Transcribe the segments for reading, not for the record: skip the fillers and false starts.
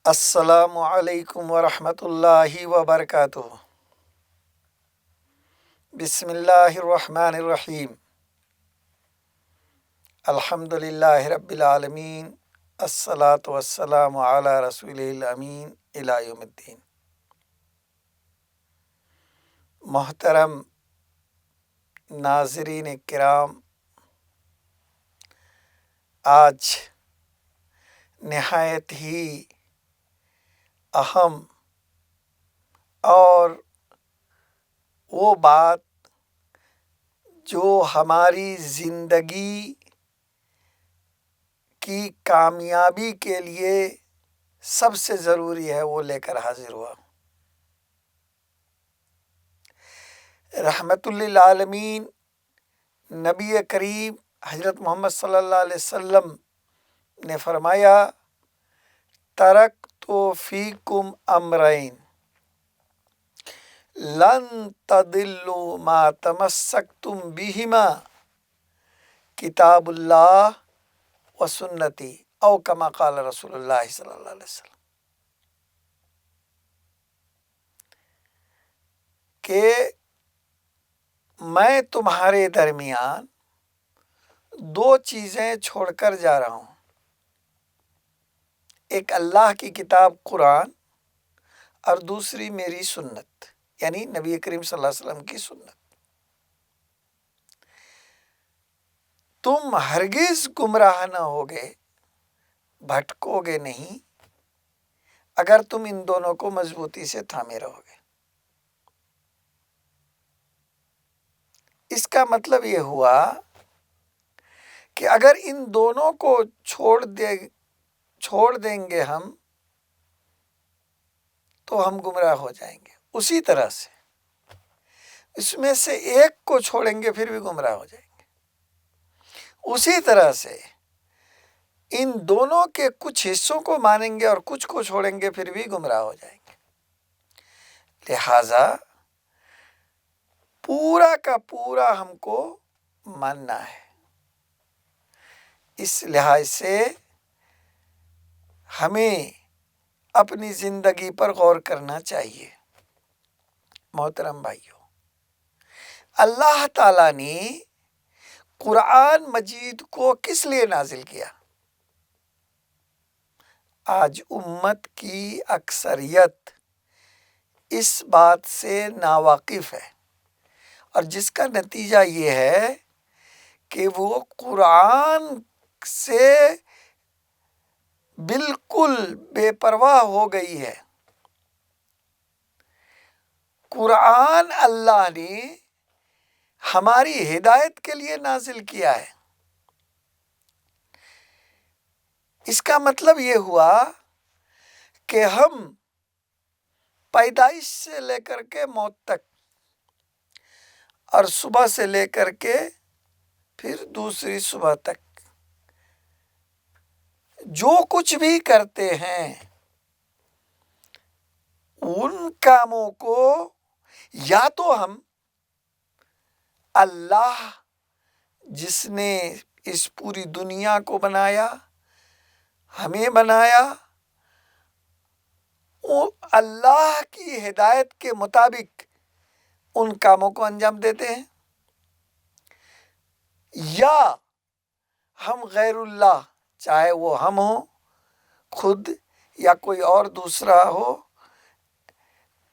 السلام علیکم ورحمۃ اللہ وبرکاتہ۔ بسم اللہ الرحمن الرحیم۔ الحمد للہ رب العالمین، الصلاۃ والسلام علی رسول الامین الی یوم الدین۔ محترم ناظرین کرام، آج نہایت ہی اہم اور وہ بات جو ہماری زندگی کی کامیابی کے لیے سب سے ضروری ہے، وہ لے کر حاضر ہوا۔ رحمت للعالمین نبی کریم حضرت محمد صلی اللہ علیہ وسلم نے فرمایا، ترکت فیکم امرین لن تضلوا ما تمسکتم بہما کتاب اللہ و سنتی او کما قال رسول اللہ صلی اللہ علیہ وسلم، کہ میں تمہارے درمیان دو چیزیں چھوڑ کر جا رہا ہوں، ایک اللہ کی کتاب قرآن اور دوسری میری سنت، یعنی نبی کریم صلی اللہ علیہ وسلم کی سنت۔ تم ہرگز گمراہ نہ ہوگے، بھٹکو گے نہیں، اگر تم ان دونوں کو مضبوطی سے تھامے رہو گے۔ اس کا مطلب یہ ہوا کہ اگر ان دونوں کو چھوڑ دیں گے ہم تو ہم گمراہ ہو جائیں گے، اسی طرح سے اس میں سے ایک کو چھوڑیں گے پھر بھی گمراہ ہو جائیں گے، اسی طرح سے ان دونوں کے کچھ حصوں کو مانیں گے اور کچھ کو چھوڑیں گے پھر بھی گمراہ ہو جائیں گے۔ لہذا پورا کا پورا ہم کو ماننا ہے۔ اس لحاظ سے ہمیں اپنی زندگی پر غور کرنا چاہیے۔ محترم بھائیو، اللہ تعالیٰ نے قرآن مجید کو کس لیے نازل کیا؟ آج امت کی اکثریت اس بات سے ناواقف ہے، اور جس کا نتیجہ یہ ہے کہ وہ قرآن سے بالکل بے پرواہ ہو گئی ہے۔ قرآن اللہ نے ہماری ہدایت کے لیے نازل کیا ہے۔ اس کا مطلب یہ ہوا کہ ہم پیدائش سے لے کر کے موت تک، اور صبح سے لے کر کے پھر دوسری صبح تک جو کچھ بھی کرتے ہیں، ان کاموں کو یا تو ہم اللہ جس نے اس پوری دنیا کو بنایا، ہمیں بنایا، اللہ کی ہدایت کے مطابق ان کاموں کو انجام دیتے ہیں، یا ہم غیر اللہ، چاہے وہ ہم ہوں خود یا کوئی اور دوسرا ہو،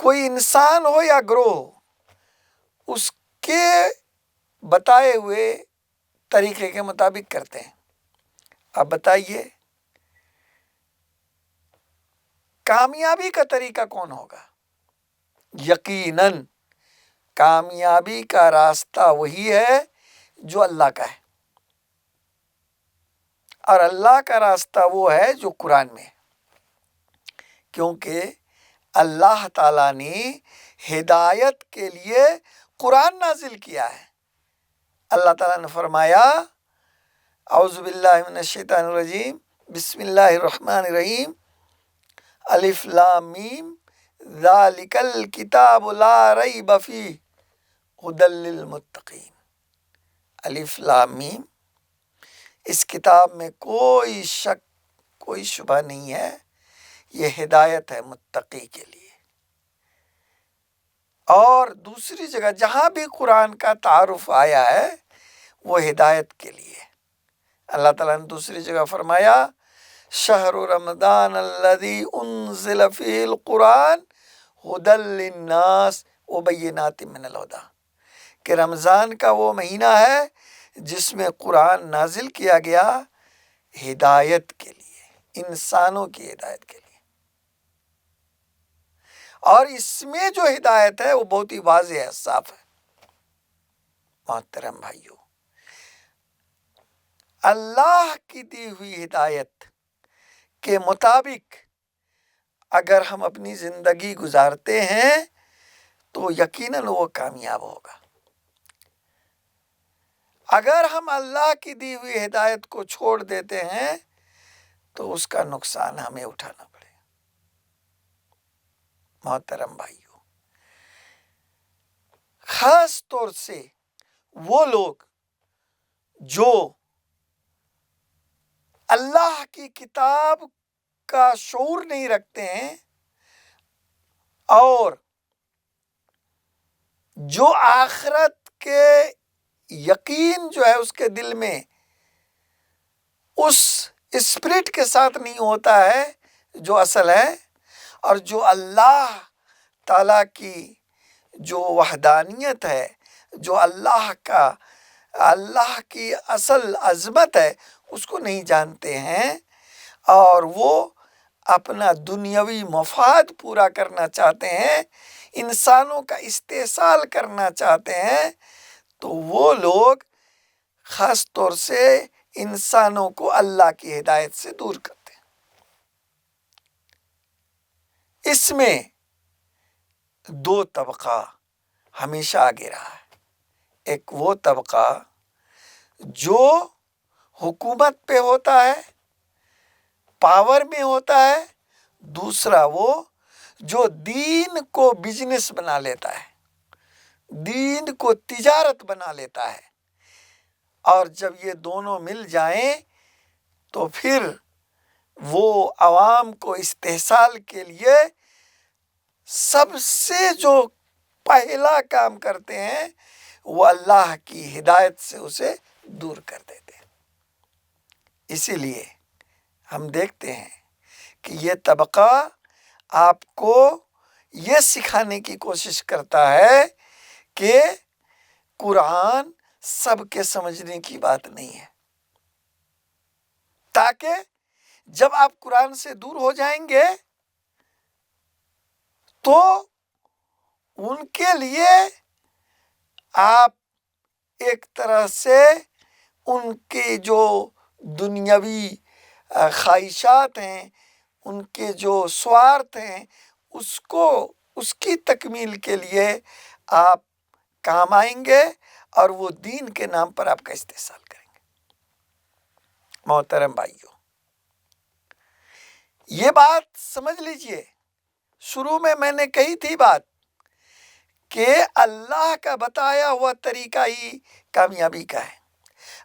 کوئی انسان ہو یا گروہ ہو، اس کے بتائے ہوئے طریقے کے مطابق کرتے ہیں۔ اب بتائیے کامیابی کا طریقہ کون ہوگا؟ یقیناً کامیابی کا راستہ وہی ہے جو اللہ کا ہے، اور اللہ کا راستہ وہ ہے جو قرآن میں ہے، کیونکہ اللہ تعالیٰ نے ہدایت کے لیے قرآن نازل کیا ہے۔ اللہ تعالیٰ نے فرمایا، اعوذ باللہ من الشیطان الرجیم، بسم اللہ الرحمن الرحیم، الف لام میم ذالک الکتاب لا ریب فیہ ھدی للمتقین۔ الف لام میم، اس کتاب میں کوئی شک کوئی شبہ نہیں ہے، یہ ہدایت ہے متقی کے لیے۔ اور دوسری جگہ جہاں بھی قرآن کا تعارف آیا ہے وہ ہدایت کے لیے۔ اللہ تعالیٰ نے دوسری جگہ فرمایا شہر رمضان الذی انزل فیہ القرآن ھدی للناس وبینات من الہدی، کہ رمضان کا وہ مہینہ ہے جس میں قرآن نازل کیا گیا ہدایت کے لیے، انسانوں کی ہدایت کے لیے۔ اور اس میں جو ہدایت ہے وہ بہت ہی واضح ہے، صاف ہے۔ محترم بھائیو، اللہ کی دی ہوئی ہدایت کے مطابق اگر ہم اپنی زندگی گزارتے ہیں تو یقیناً وہ کامیاب ہوگا۔ اگر ہم اللہ کی دی ہوئی ہدایت کو چھوڑ دیتے ہیں تو اس کا نقصان ہمیں اٹھانا پڑے گا۔ محترم بھائیو، خاص طور سے وہ لوگ جو اللہ کی کتاب کا شعور نہیں رکھتے ہیں اور جو آخرت کے یقین جو ہے اس کے دل میں اس اسپرٹ کے ساتھ نہیں ہوتا ہے جو اصل ہے، اور جو اللہ تعالیٰ کی جو وحدانیت ہے، جو اللہ کی اصل عظمت ہے اس کو نہیں جانتے ہیں، اور وہ اپنا دنیاوی مفاد پورا کرنا چاہتے ہیں، انسانوں کا استحصال کرنا چاہتے ہیں، تو وہ لوگ خاص طور سے انسانوں کو اللہ کی ہدایت سے دور کرتے ہیں۔ اس میں دو طبقہ ہمیشہ آگے رہا ہے۔ ایک وہ طبقہ جو حکومت پہ ہوتا ہے، پاور میں ہوتا ہے، دوسرا وہ جو دین کو بزنس بنا لیتا ہے، دین کو تجارت بنا لیتا ہے، اور جب یہ دونوں مل جائیں تو پھر وہ عوام کو استحصال کے لیے سب سے جو پہلا کام کرتے ہیں وہ اللہ کی ہدایت سے اسے دور کر دیتے ہیں۔ اسی لیے ہم دیکھتے ہیں کہ یہ طبقہ آپ کو یہ سکھانے کی کوشش کرتا ہے کہ قرآن سب کے سمجھنے کی بات نہیں ہے، تاکہ جب آپ قرآن سے دور ہو جائیں گے تو ان کے لیے آپ ایک طرح سے ان کے جو دنیاوی خواہشات ہیں، ان کے جو سوارتھ ہیں، اس کی تکمیل کے لیے آپ کام آئیں گے اور وہ دین کے نام پر آپ کا استحصال کریں گے۔ محترم بھائیو، یہ بات سمجھ لیجئے، شروع میں نے کہی تھی بات کہ اللہ کا بتایا ہوا طریقہ ہی کامیابی کا ہے۔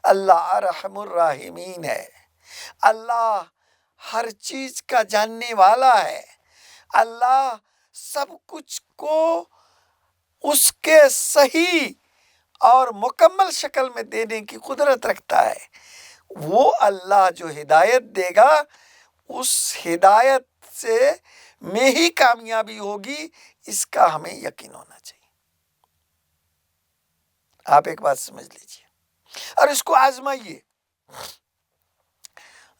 اللہ ارحم الراحمین ہے، اللہ ہر چیز کا جاننے والا ہے، اللہ سب کچھ کو اس کے صحیح اور مکمل شکل میں دینے کی قدرت رکھتا ہے۔ وہ اللہ جو ہدایت دے گا اس ہدایت سے میں ہی کامیابی ہوگی، اس کا ہمیں یقین ہونا چاہیے۔ آپ ایک بات سمجھ لیجئے اور اس کو آزمائیے۔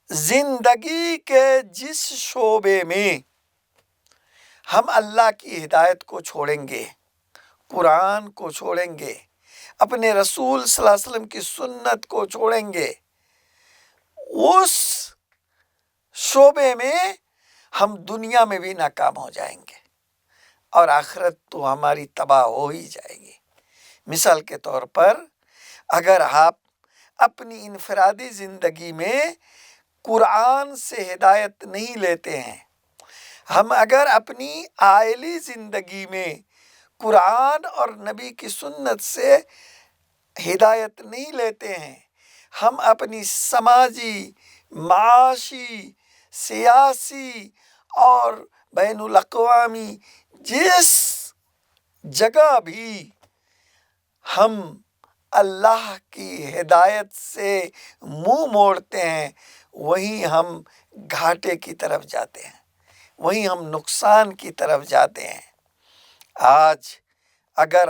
زندگی کے جس شعبے میں ہم اللہ کی ہدایت کو چھوڑیں گے، قرآن کو چھوڑیں گے، اپنے رسول صلی اللہ علیہ وسلم کی سنت کو چھوڑیں گے، اس شعبے میں ہم دنیا میں بھی ناکام ہو جائیں گے اور آخرت تو ہماری تباہ ہو ہی جائے گی۔ مثال کے طور پر اگر آپ اپنی انفرادی زندگی میں قرآن سے ہدایت نہیں لیتے ہیں، ہم اگر اپنی عائلی زندگی میں قرآن اور نبی کی سنت سے ہدایت نہیں لیتے ہیں، ہم اپنی سماجی، معاشی، سیاسی اور بین الاقوامی جس جگہ بھی ہم اللہ کی ہدایت سے منہ موڑتے ہیں وہیں ہم گھاٹے کی طرف جاتے ہیں، وہیں ہم نقصان کی طرف جاتے ہیں۔ آج اگر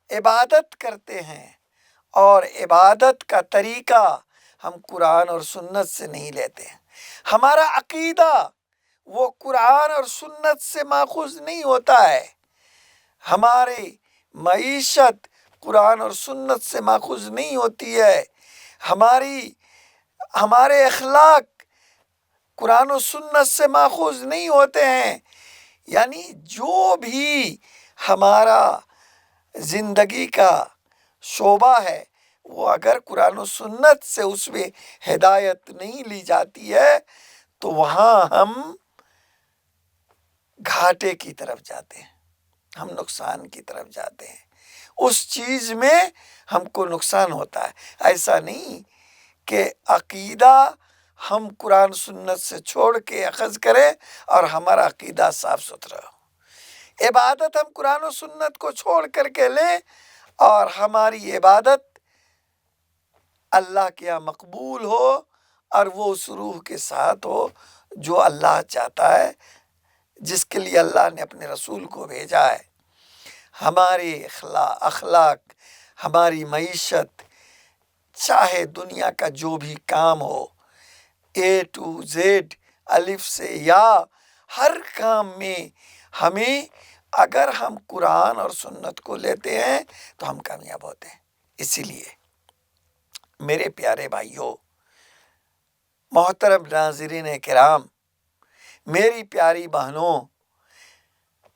عبادت کرتے ہیں اور عبادت کا طریقہ ہم قرآن اور سنت سے نہیں لیتے ہیں، ہمارا عقیدہ وہ قرآن اور سنت سے ماخوذ نہیں ہوتا ہے، ہماری معیشت قرآن اور سنت سے ماخوذ نہیں ہوتی ہے، ہمارے اخلاق قرآن و سنت سے ماخوذ نہیں ہوتے ہیں۔ یعنی جو بھی ہمارا زندگی کا شعبہ ہے وہ اگر قرآن و سنت سے اس میں ہدایت نہیں لی جاتی ہے تو وہاں ہم گھاٹے کی طرف جاتے ہیں، ہم نقصان کی طرف جاتے ہیں، اس چیز میں ہم کو نقصان ہوتا ہے۔ ایسا نہیں کہ عقیدہ ہم قرآن سنت سے چھوڑ کے اخذ کریں اور ہمارا عقیدہ صاف ستھرا ہو، عبادت ہم قرآن و سنت کو چھوڑ کر کے لیں اور ہماری عبادت اللہ کے یہاں مقبول ہو اور وہ اس روح کے ساتھ ہو جو اللہ چاہتا ہے، جس کے لیے اللہ نے اپنے رسول کو بھیجا ہے۔ ہماری اخلاق، ہماری معیشت، چاہے دنیا کا جو بھی کام ہو، A to Z، الف سے یا، ہر کام میں ہمیں اگر ہم قرآن اور سنت کو لیتے ہیں تو ہم کامیاب ہوتے ہیں۔ اسی لیے میرے پیارے بھائیوں، محترم ناظرین کرام، میری پیاری بہنوں،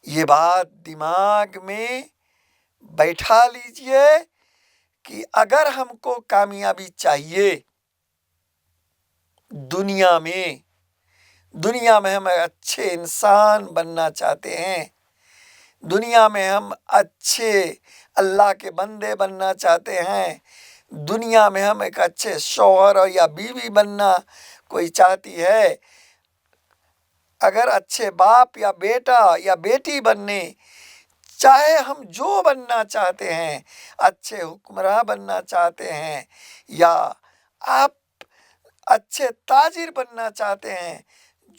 یہ بات دماغ میں بیٹھا لیجئے کہ اگر ہم کو کامیابی چاہیے دنیا میں ہم اچھے انسان بننا چاہتے ہیں، دنیا میں ہم اچھے اللہ کے بندے بننا چاہتے ہیں، دنیا میں ہم ایک اچھے شوہر یا بیوی بننا کوئی چاہتی ہے، اگر اچھے باپ یا بیٹا یا بیٹی بننے، چاہے ہم جو بننا چاہتے ہیں، اچھے حکمراں بننا چاہتے ہیں یا آپ اچھے تاجر بننا چاہتے ہیں،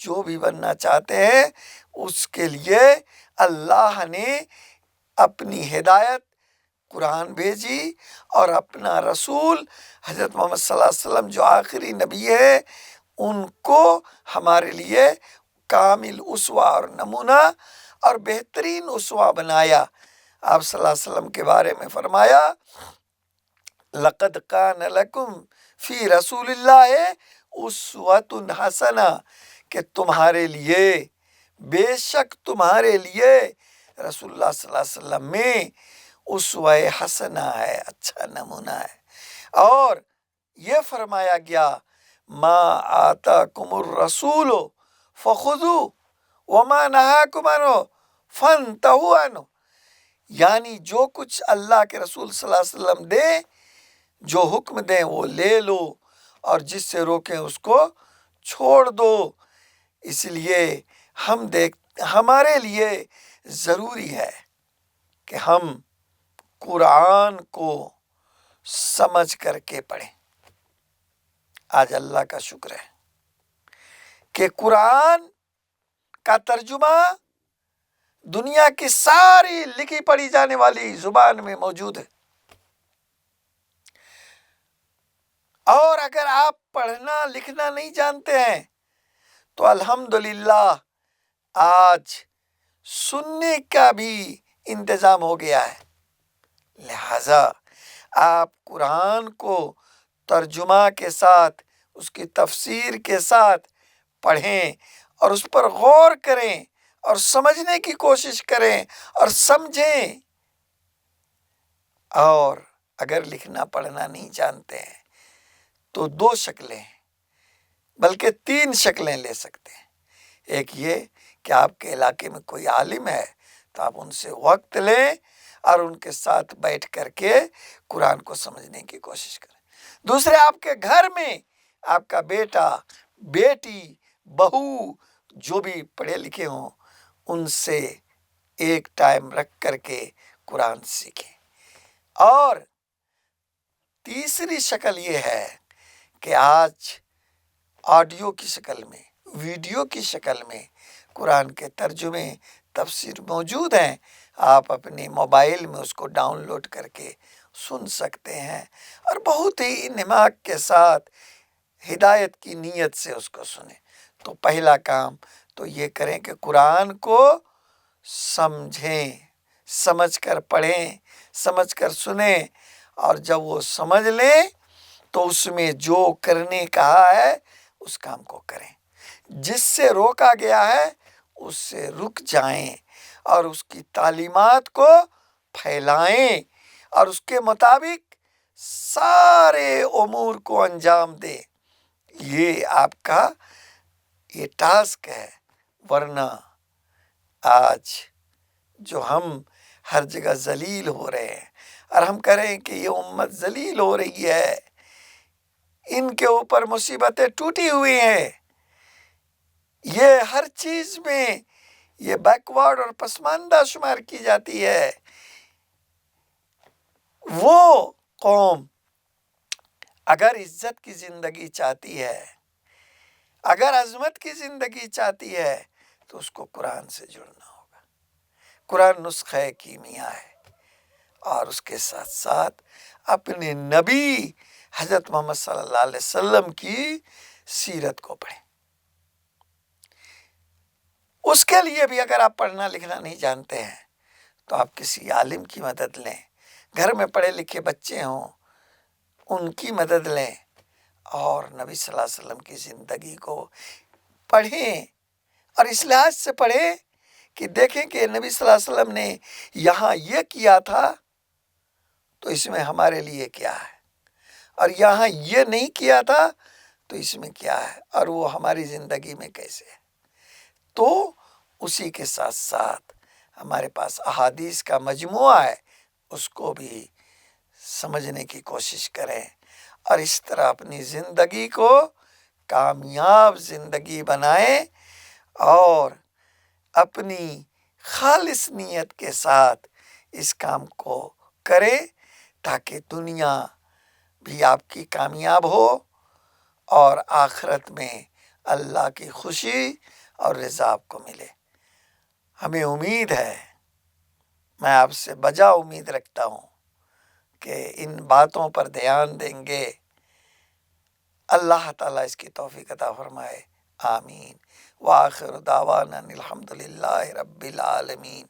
جو بھی بننا چاہتے ہیں، اس کے لیے اللہ نے اپنی ہدایت قرآن بھیجی اور اپنا رسول حضرت محمد صلی اللہ علیہ وسلم جو آخری نبی ہے ان کو ہمارے لیے کامل اسوہ اور نمونہ اور بہترین اسوہ بنایا۔ آپ صلی اللہ علیہ وسلم کے بارے میں فرمایا، لَقَدْ كَانَ لَكُمْ فِي رَسُولِ اللَّهِ أُسْوَةٌ حَسَنَةٌ، کہ تمہارے لیے، بے شک تمہارے لیے رسول اللہ صلی اللہ علیہ وسلم میں اسوہ حسنہ ہے، اچھا نمونہ ہے۔ اور یہ فرمایا گیا، مَا آتَاكُمُ الرَّسُولُ فَخُذُوهُ وَمَا نَهَاكُمْ عَنْهُ فَانْتَهُوا عَنْهُ، یعنی جو کچھ اللہ کے رسول صلی اللہ علیہ وسلم دیں، جو حکم دیں وہ لے لو اور جس سے روکیں اس کو چھوڑ دو۔ اس لیے ہمارے لیے ضروری ہے کہ ہم قرآن کو سمجھ کر کے پڑھیں۔ آج اللہ کا شکر ہے کہ قرآن کا ترجمہ دنیا کی ساری لکھی پڑھی جانے والی زبان میں موجود ہے، اور اگر آپ پڑھنا لکھنا نہیں جانتے ہیں تو الحمدللہ آج سننے کا بھی انتظام ہو گیا ہے، لہذا آپ قرآن کو ترجمہ کے ساتھ، اس کی تفسیر کے ساتھ پڑھیں اور اس پر غور کریں اور سمجھنے کی کوشش کریں اور سمجھیں۔ اور اگر لکھنا پڑھنا نہیں جانتے ہیں تو 2 شکلیں ہیں، بلکہ 3 شکلیں لے سکتے ہیں۔ ایک یہ کہ آپ کے علاقے میں کوئی عالم ہے تو آپ ان سے وقت لیں اور ان کے ساتھ بیٹھ کر کے قرآن کو سمجھنے کی کوشش کریں۔ دوسرے، آپ کے گھر میں آپ کا بیٹا، بیٹی بہو جو بھی پڑھے لکھے ہوں ان سے ایک ٹائم رکھ کر کے قرآن سیکھیں۔ اور تیسری شکل یہ ہے کہ آج آڈیو کی شکل میں، ویڈیو کی شکل میں قرآن کے ترجمے تفسیر موجود ہیں، آپ اپنے موبائل میں اس کو ڈاؤن لوڈ کر کے سن سکتے ہیں اور بہت ہی نماک کے ساتھ ہدایت کی نیت سے اس کو سنیں۔ تو پہلا کام تو یہ کریں کہ قرآن کو سمجھیں، سمجھ کر پڑھیں، سمجھ کر سنیں، اور جب وہ سمجھ لیں تو اس میں جو کرنے کہا ہے اس کام کو کریں، جس سے روکا گیا ہے اس سے رک جائیں اور اس کی تعلیمات کو پھیلائیں اور اس کے مطابق سارے امور کو انجام دیں۔ یہ آپ کا یہ ٹاسک ہے۔ ورنہ آج جو ہم ہر جگہ ذلیل ہو رہے ہیں اور ہم کہہ رہے ہیں کہ یہ امت ذلیل ہو رہی ہے، ان کے اوپر مصیبتیں ٹوٹی ہوئی ہیں، یہ ہر چیز میں یہ بیکورڈ اور پسماندہ شمار کی جاتی ہے، وہ قوم اگر عزت کی زندگی چاہتی ہے، اگر عظمت کی زندگی چاہتی ہے تو اس کو قرآن سے جڑنا ہوگا۔ قرآن نسخہ کیمیا ہے، اور اس کے ساتھ ساتھ اپنے نبی حضرت محمد صلی اللہ علیہ وسلم کی سیرت کو پڑھیں۔ اس کے لیے بھی اگر آپ پڑھنا لکھنا نہیں جانتے ہیں تو آپ کسی عالم کی مدد لیں، گھر میں پڑھے لکھے بچے ہوں ان کی مدد لیں اور نبی صلی اللہ علیہ وسلم کی زندگی کو پڑھیں، اور اس لحاظ سے پڑھیں کہ دیکھیں کہ نبی صلی اللہ علیہ وسلم نے یہاں یہ کیا تھا تو اس میں ہمارے لیے کیا ہے، اور یہاں یہ نہیں کیا تھا تو اس میں کیا ہے، اور وہ ہماری زندگی میں کیسے ہے۔ تو اسی کے ساتھ ساتھ ہمارے پاس احادیث کا مجموعہ ہے، اس کو بھی سمجھنے کی کوشش کریں اور اس طرح اپنی زندگی کو کامیاب زندگی بنائیں اور اپنی خالص نیت کے ساتھ اس کام کو کریں تاکہ دنیا بھی آپ کی کامیاب ہو اور آخرت میں اللہ کی خوشی اور رضا آپ کو ملے۔ ہمیں امید ہے، میں آپ سے بجا امید رکھتا ہوں کہ ان باتوں پر دھیان دیں گے۔ اللہ تعالیٰ اس کی توفیق عطا فرمائے، آمین۔ وآخر دعوانا الحمد للہ رب العالمین۔